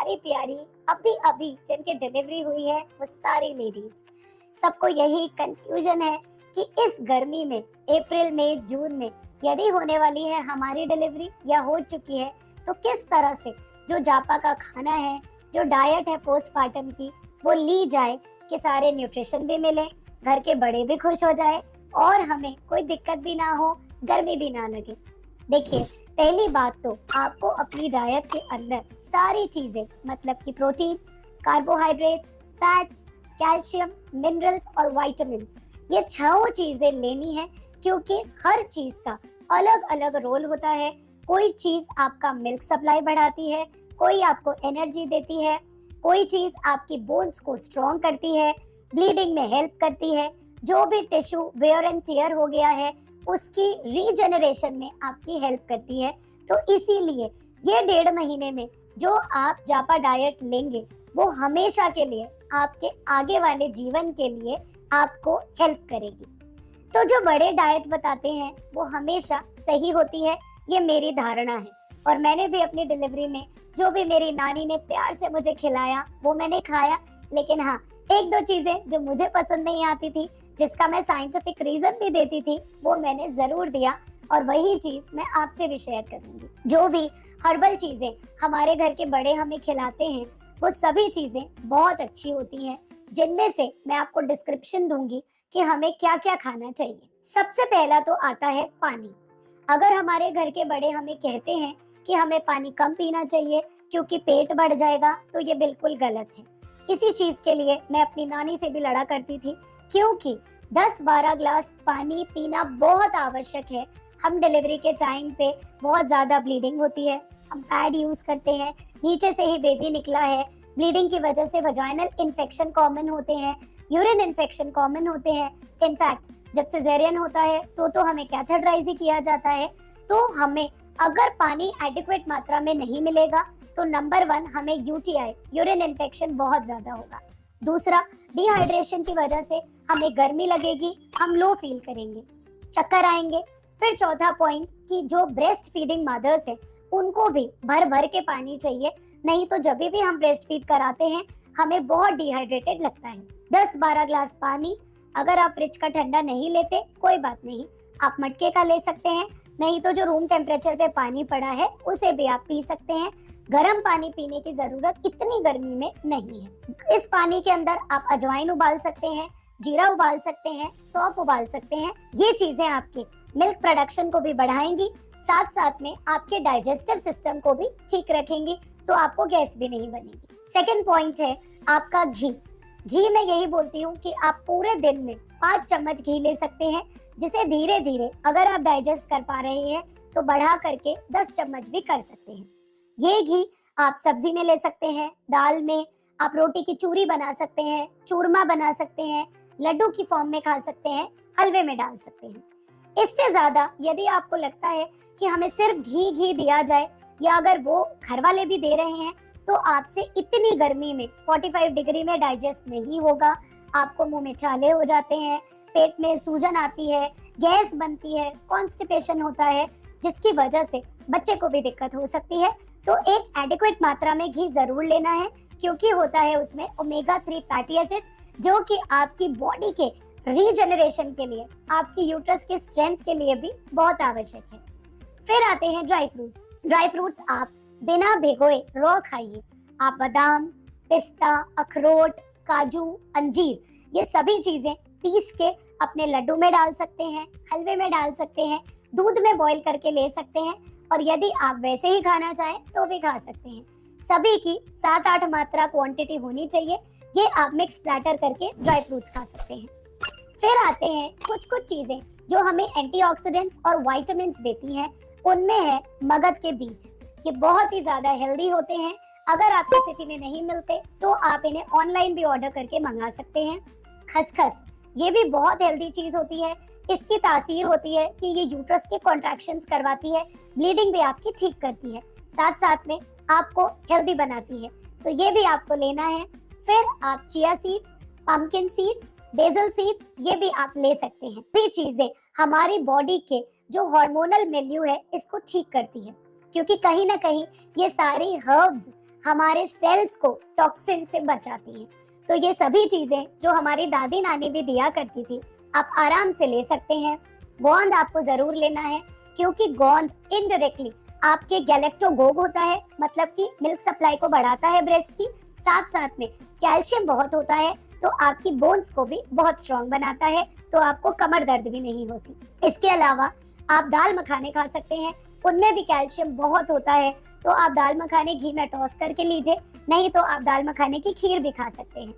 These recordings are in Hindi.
प्यारी प्यारी अभी अभी जिनकी डिलीवरी हुई है वो सारी लेडीज, सबको यही कंफ्यूजन है कि इस गर्मी में अप्रैल में जून में यदि होने वाली है हमारी डिलीवरी या हो चुकी है तो किस तरह से जो जापा का खाना है, जो डाइट है पोस्टमार्टम की, वो ली जाए कि सारे न्यूट्रिशन भी मिले, घर के बड़े भी खुश हो जाए और हमें कोई दिक्कत भी ना हो, गर्मी भी ना लगे। देखिए, पहली बात तो आपको अपनी डाइट के अंदर सारी चीजें मतलब कि proteins, carbohydrates, fats, calcium, minerals और विटामिन्स, ये छह चीजें लेनी है क्योंकि हर चीज का अलग अलग रोल होता है। कोई चीज आपका मिल्क सप्लाई बढ़ाती है, कोई आपको एनर्जी देती है, कोई चीज आपकी बोन्स को स्ट्रॉन्ग करती है, ब्लीडिंग में हेल्प करती है, जो भी टिश्यू वेयर एंड टियर हो गया है उसकी रीजनरेशन में आपकी हेल्प करती है। तो इसीलिए ये 1.5 महीने में जो आप जापा डाइट लेंगे वो हमेशा के लिए आपके आगे वाले जीवन के लिए आपको हेल्प करेगी। तो जो बड़े डाइट बताते हैं वो हमेशा सही होती है, ये मेरी धारणा है। और मैंने भी अपनी डिलीवरी में जो भी मेरी नानी ने प्यार से मुझे खिलाया वो मैंने खाया, लेकिन हाँ, एक दो चीजें जो मुझे पसंद नहीं आती थी, जिसका मैं साइंटिफिक रीजन भी देती थी, वो मैंने जरूर दिया और वही चीज मैं आपसे भी शेयर करूंगी। जो भी हर्बल चीजें हमारे घर के बड़े हमें खिलाते हैं वो सभी चीजें बहुत अच्छी होती हैं, जिनमें से मैं आपको डिस्क्रिप्शन दूंगी कि हमें क्या क्या खाना चाहिए। सबसे पहला तो आता है पानी। अगर हमारे घर के बड़े हमें कहते हैं कि हमें पानी कम पीना चाहिए क्योंकि पेट बढ़ जाएगा, तो ये बिल्कुल गलत है। इसी चीज के लिए मैं अपनी नानी से भी लड़ा करती थी, क्योंकि 10-12 ग्लास पानी पीना बहुत आवश्यक है। हम डिलीवरी के टाइम पे बहुत ज्यादा ब्लीडिंग होती है, हम पैड यूज करते हैं, नीचे से ही बेबी निकला है, ब्लीडिंग की वजह से वजाइनल इन्फेक्शन कॉमन होते हैं, यूरिन इन्फेक्शन कॉमन होते हैं। इनफैक्ट जब सिजेरियन होता है तो हमें कैथेटराइज ही किया जाता है। तो हमें अगर पानी एडिक्वेट मात्रा में नहीं मिलेगा तो नंबर 1 हमें यूटीआई, यूरिन इन्फेक्शन बहुत ज्यादा होगा। दूसरा, डिहाइड्रेशन की वजह से हमें गर्मी लगेगी, हम लो फील करेंगे, चक्कर आएंगे। फिर चौथा पॉइंट कि जो ब्रेस्ट फीडिंग मदर्स है उनको भी भर भर के पानी चाहिए, नहीं तो जब भी हम ब्रेस्ट फीड कराते हैं हमें बहुत डिहाइड्रेटेड लगता है। 10-12 ग्लास पानी, अगर आप फ्रिज का ठंडा नहीं लेते कोई बात नहीं, आप मटके का ले सकते हैं, नहीं तो जो रूम टेम्परेचर पे पानी पड़ा है उसे भी आप पी सकते हैं। गर्म पानी पीने की जरूरत इतनी गर्मी में नहीं है। इस पानी के अंदर आप अजवाइन उबाल सकते हैं, जीरा उबाल सकते हैं, सौंफ उबाल सकते हैं। ये चीजें आपके मिल्क प्रोडक्शन को भी बढ़ाएंगी, साथ साथ में आपके डाइजेस्टिव सिस्टम को भी ठीक रखेंगी, तो आपको गैस भी नहीं बनेगी। सेकेंड पॉइंट है आपका घी। घी मैं यही बोलती हूँ कि आप पूरे दिन में 5 चम्मच घी ले सकते हैं, जिसे धीरे धीरे अगर आप डाइजेस्ट कर पा रहे हैं तो बढ़ा करके 10 चम्मच भी कर सकते हैं। ये घी आप सब्जी में ले सकते हैं, दाल में, आप रोटी की चूरी बना सकते हैं, चूरमा बना सकते हैं, लड्डू की फॉर्म में खा सकते हैं, हलवे में डाल सकते हैं। इससे ज्यादा यदि आपको लगता है कि हमें सिर्फ घी घी दिया जाए, या अगर वो घर वाले भी दे रहे हैं, तो आपसे इतनी गर्मी में 45 डिग्री में डाइजेस्ट नहीं होगा। आपको मुंह में छाले हो जाते हैं, पेट में सूजन आती है, गैस बनती है, कॉन्स्टिपेशन होता है, जिसकी वजह से बच्चे को भी दिक्कत हो सकती है। तो एक एडिक्वेट मात्रा में घी जरूर लेना है, क्योंकि होता है उसमें ओमेगा 3 फैटी एसिड्स, जो कि आपकी बॉडी के रीजनरेशन के लिए, आपकी यूट्रस के स्ट्रेंथ के लिए भी बहुत आवश्यक है। फिर आते हैं ड्राई फ्रूट्स। ड्राई फ्रूट्स आप बिना भिगोए रॉ खाइए। आप बादाम, पिस्ता, अखरोट, काजू, अंजीर, ये सभी चीजें पीस के अपने लड्डू में डाल सकते हैं, हलवे में डाल सकते हैं, दूध में बॉईल करके ले सकते हैं, और यदि आप वैसे ही खाना चाहें तो भी खा सकते हैं। सभी की 7-8 मात्रा क्वांटिटी होनी चाहिए। ये आप मिक्स प्लेटर करके ड्राई फ्रूट्स खा सकते हैं। फिर आते हैं कुछ चीजें जो हमें एंटीऑक्सीडेंट्स और विटामिन्स देती हैं। उनमें है मगध के बीज, ये बहुत ही ज्यादा हेल्दी होते हैं। अगर आपके सिटी में नहीं मिलते तो आप इन्हें ऑनलाइन भी ऑर्डर करके मंगा सकते हैं। खसखस, ये भी बहुत हेल्दी चीज होती है। इसकी तासीर होती है कि ये यूट्रस के कॉन्ट्रैक्शंस करवाती है, ब्लीडिंग भी आपकी ठीक करती है, साथ साथ में आपको हेल्दी बनाती है, तो ये भी आपको लेना है। फिर आप chia seeds, pumpkin seeds, basil seeds, ये भी आप ले सकते हैं। ये चीजें हमारी बॉडी के जो हार्मोनल मिल्यू है इसको ठीक करती है, क्योंकि कहीं ना कहीं ये सारी हर्ब्स हमारे सेल्स को टॉक्सिन से बचाती हैं। तो ये सभी चीजें जो हमारी दादी नानी भी दिया करती थी, आप आराम से ले सकते हैं। गोंद आपको जरूर लेना है, क्योंकि गोंद इनडायरेक्टली आपके गैलेक्टोगोग होता है, मतलब कि मिल्क सप्लाई को बढ़ाता है ब्रेस्ट की, साथ साथ में कैल्शियम बहुत होता है, तो आपकी बोन्स को भी बहुत स्ट्रॉन्ग बनाता है, तो आपको कमर दर्द भी नहीं होती। इसके अलावा आप दाल मखाने खा सकते हैं, उनमें भी कैल्शियम बहुत होता है, तो आप दाल मखाने घी में टॉस करके लीजिए, नहीं तो आप दाल मखाने की खीर भी खा सकते हैं।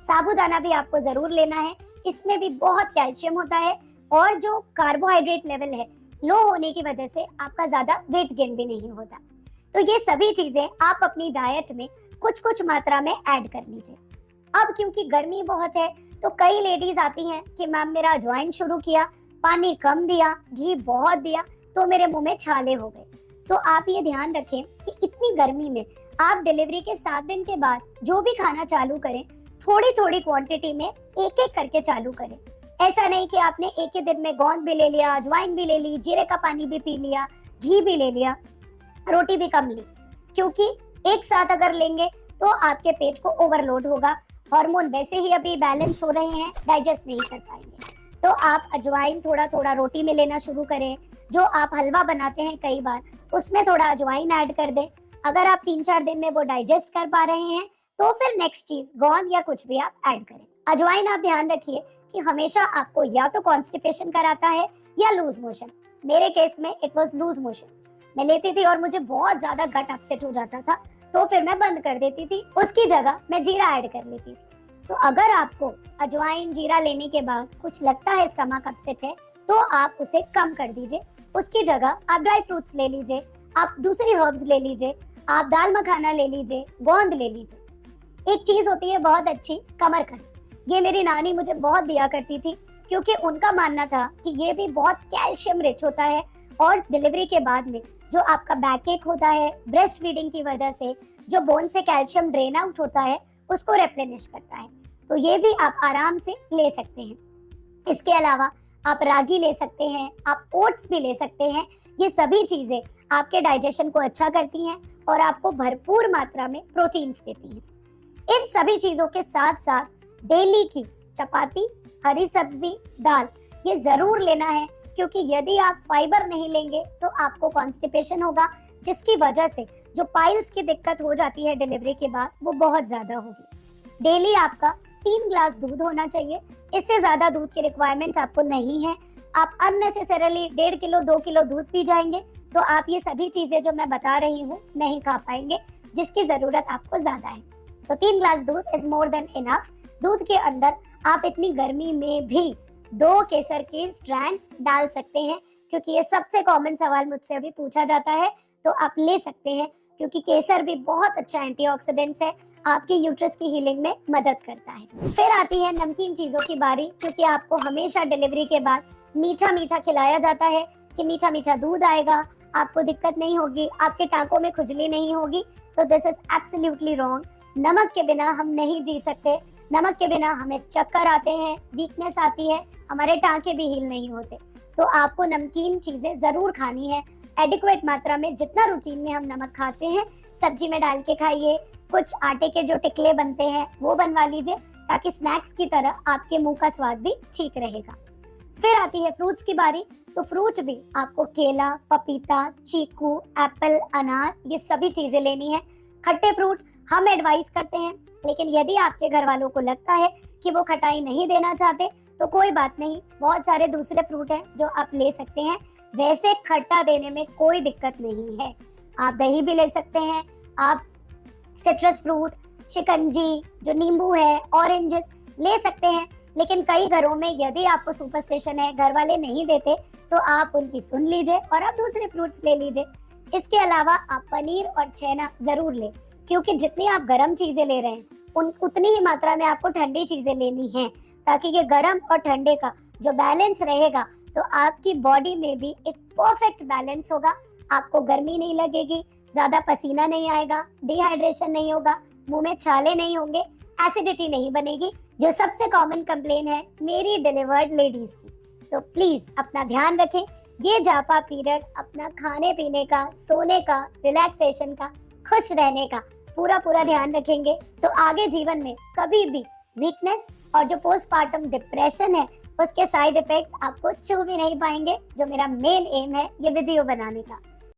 साबूदाना भी आपको जरूर लेना है, इसमें भी बहुत कैल्शियम होता है, और जो कार्बोहाइड्रेट लेवल है लो होने की वजह से आपका ज्यादा वेट गेन भी नहीं होता। तो ये सभी चीजें आप अपनी डाइट में कुछ कुछ मात्रा में ऐड कर लीजिए। अब क्योंकि गर्मी बहुत है, तो कई लेडीज आती हैं कि मैम मेरा अजवाइन शुरू किया, पानी कम दिया, घी बहुत दिया, तो मेरे मुंह में छाले हो गए। तो आप ये ध्यान रखें कि इतनी गर्मी में आप डिलीवरी के 7 दिन के बाद जो भी खाना चालू करें, थोड़ी थोड़ी क्वांटिटी में एक एक करके चालू करें। ऐसा नहीं कि आपने एक ही दिन में गोंद भी ले लिया, अजवाइन भी ले ली, जीरे का पानी भी पी लिया, घी भी ले लिया, रोटी भी कम ली, क्योंकि एक साथ अगर लेंगे तो आपके पेट को ओवरलोड होगा। हार्मोन वैसे ही अभी बैलेंस हो रहे हैं, डाइजेस्ट नहीं कर पाएंगे। तो आप अजवाइन थोड़ा थोड़ा रोटी में लेना शुरू करें। जो आप हलवा बनाते हैं कई बार, उसमें थोड़ा अजवाइन ऐड कर दें। अगर आप 3-4 दिन में वो डाइजेस्ट कर पा रहे हैं, तो फिर नेक्स्ट चीज गोंद या कुछ भी आप ऐड करें। अजवाइन आप ध्यान रखिए कि हमेशा आपको या तो कॉन्स्टिपेशन कराता है या लूज मोशन। मेरे केस में इट वाज लूज मोशन। मैं लेती थी और मुझे बहुत ज्यादा गट अपसेट हो जाता था, तो फिर मैं बंद कर देती थी, उसकी जगह मैं जीरा ऐड कर लेती थी। तो अगर आपको अजवाइन जीरा लेने के बाद कुछ लगता है स्टमक अपसेट है, तो आप उसे कम कर दीजिए। उसकी जगह आप ड्राई फ्रूट्स ले लीजिए, आप दूसरी हर्ब्स ले लीजिए, आप दाल मखाना ले लीजिए, गोंद ले लीजिए। एक चीज होती है बहुत अच्छी, कमरकस। ये मेरी नानी मुझे बहुत दिया करती थी, क्योंकि उनका मानना था कि ये भी बहुत कैल्शियम रिच होता है, और डिलीवरी के बाद में जो आपका बैक एक होता है ब्रेस्ट फीडिंग की वजह से, जो बोन से कैल्शियम ड्रेन आउट होता है, उसको रेप्लेनिश करता है। तो ये भी आप आराम से ले सकते हैं। इसके अलावा आप रागी ले सकते हैं, आप ओट्स भी ले सकते हैं। ये सभी चीजें आपके डाइजेशन को अच्छा करती हैं और आपको भरपूर मात्रा में प्रोटीन्स देती हैं। इन सभी चीजों के साथ साथ डेली की चपाती, हरी सब्जी, दाल ये जरूर लेना है, क्योंकि यदि आप फाइबर नहीं लेंगे तो आपको कॉन्स्टिपेशन होगा, जिसकी वजह से जो पाइल्स की दिक्कत हो जाती है डिलीवरी के बाद, वो बहुत ज्यादा होगी। डेली आपका 3 ग्लास दूध होना चाहिए, इससे ज्यादा दूध की रिक्वायरमेंट आपको नहीं है। आप अननेसेसरली 1.5 किलो 2 किलो दूध पी जाएंगे, तो आप ये सभी चीजें जो मैं बता रही हूँ नहीं खा पाएंगे, जिसकी जरूरत आपको ज्यादा है। तो 3 ग्लास दूध इज मोर देन इनफ। दूध के अंदर आप इतनी गर्मी में भी 2 केसर के स्ट्रैंड्स डाल सकते हैं, क्योंकि ये सबसे कॉमन सवाल मुझसे अभी पूछा जाता है, तो आप ले सकते हैं, क्योंकि केसर भी बहुत अच्छा एंटीऑक्सीडेंट्स है, आपकी यूट्रस की हीलिंग में मदद करता है। फिर आती है नमकीन चीजों की बारी, क्योंकि आपको हमेशा डिलीवरी के बाद मीठा मीठा खिलाया जाता है कि मीठा मीठा दूध आएगा, आपको दिक्कत नहीं होगी, आपके टांकों में खुजली नहीं होगी। तो दिस इज एब्सोल्युटली रॉन्ग। नमक के बिना हम नहीं जी सकते, नमक के बिना हमें चक्कर आते हैं, वीकनेस आती है, हमारे टांके भी हील नहीं होते। तो आपको नमकीन चीजें जरूर खानी है, एडिक्वेट मात्रा में। जितना रूटीन में हम नमक खाते हैं, सब्जी में डाल के खाइए। कुछ आटे के जो टिकले बनते हैं वो बनवा लीजिए, ताकि स्नैक्स की तरह आपके मुंह का स्वाद भी ठीक रहेगा। फिर आती है फ्रूट्स की बारी। तो फ्रूट भी आपको केला, पपीता, चीकू, एप्पल, अनार ये सभी चीजें लेनी है। खट्टे फ्रूट हम एडवाइस करते हैं, लेकिन यदि आपके घर वालों को लगता है कि वो खटाई नहीं देना चाहते, तो कोई बात नहीं, बहुत सारे दूसरे फ्रूट हैं जो आप ले सकते हैं। वैसे खट्टा देने में कोई दिक्कत नहीं है। आप दही भी ले सकते हैं, आप सिट्रस फ्रूट, शिकंजी, जो नींबू है, ऑरेंजेस ले सकते हैं। लेकिन कई घरों में यदि आपको सुपरस्टिशन है, घर वाले नहीं देते, तो आप उनकी सुन लीजिए और आप दूसरे फ्रूट्स ले लीजिए। इसके अलावा आप पनीर और छेना जरूर लें, क्योंकि जितनी आप गर्म चीजें ले रहे हैं उतनी ही मात्रा में आपको ठंडी चीजें लेनी है, ताकि ये गर्म और ठंडे का जो बैलेंस रहेगा, तो आपकी बॉडी में भी एक परफेक्ट बैलेंस होगा। आपको गर्मी नहीं लगेगी, ज्यादा पसीना नहीं आएगा, डिहाइड्रेशन नहीं होगा, मुंह में छाले नहीं होंगे, एसिडिटी नहीं बनेगी, जो सबसे कॉमन कंप्लेन है मेरी डिलीवर्ड लेडीज की। तो प्लीज अपना ध्यान रखें। ये जापा पीरियड अपना खाने पीने का, सोने का, रिलैक्सेशन का, खुश रहने का पूरा पूरा ध्यान रखेंगे तो आगे जीवन में कभी भी वीकनेस और जो पोस्टपार्टम डिप्रेशन है उसके साइड इफेक्ट्स आपको छू भी नहीं पाएंगे, जो मेरा मेन एम है ये वीडियो बनाने का।